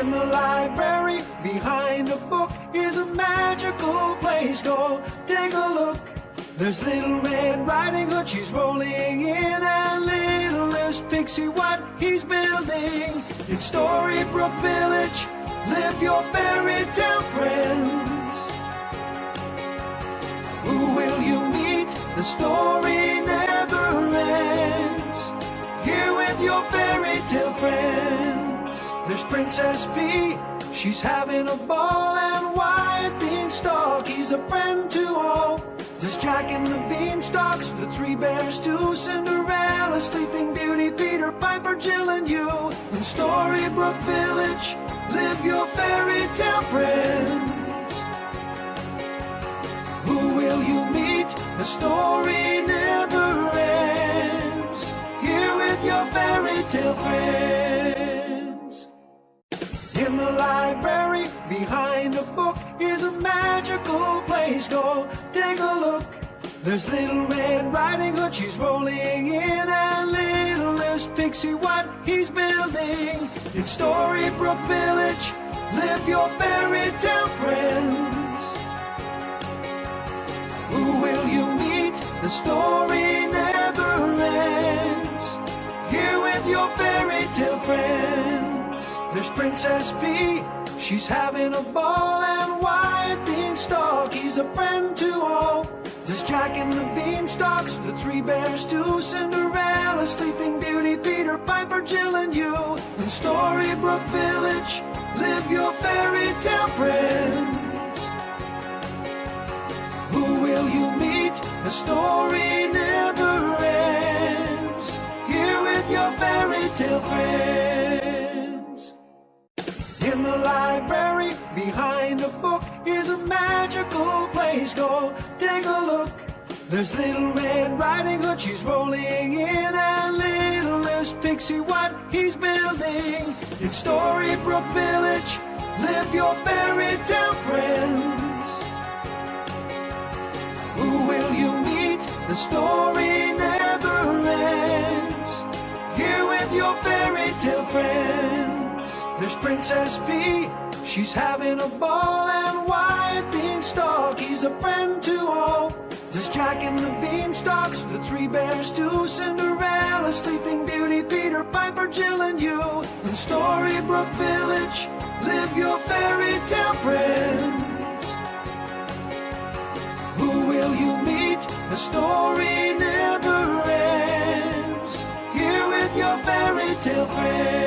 In the library, behind a book, is a magical place. Go take a look. There's Little Red Riding Hood, she's rolling in, and littlest Pixie, what he's building. In Storybrooke Village, live your fairy tale friends. Who will you meet? The story never ends. Here with your fairy tale friends. There's Princess P, she's having a ball, and Wyatt Beanstalk, he's a friend to all. There's Jack and the Beanstalks, the three bears too, Cinderella, Sleeping Beauty, Peter Piper, Jill and you. In Storybrooke Village, live your fairy tale friends. Who will you meet? The story never ends. Here with your fairy tale friends. In the library, behind a book, is a magical place. Go take a look. There's Little Red Riding Hood, she's rolling in, and littlest Pixie, what he's building. In Storybrooke Village, live your fairy tale friends. Who will you meet? The story never ends. Here with your fairy tale friends. There's Princess P, she's having a ball, and Wyatt Beanstalk, he's a friend to all. There's Jack and the Beanstalks, the three bears too, Cinderella, Sleeping Beauty, Peter Piper, Jill and you. In Storybrooke Village, live your fairy tale friends. Who will you meet? The story never ends. Here with your fairy tale friends. In the library, behind a book, is a magical place. Go take a look. There's Little Red Riding Hood, she's rolling in, and littlest Pixie, what he's building. In Storybrooke Village, live your fairy tale friends. Who will you meet? The story never ends. Here with your fairy tale friends. There's Princess P, she's having a ball, and Wyatt Beanstalk, he's a friend to all. There's Jack and the Beanstalks, the three bears too, Cinderella, Sleeping Beauty, Peter Piper, Jill and you. In Storybrooke Village, live your fairy tale friends. Who will you meet? The story never ends. Here with your fairy tale friends.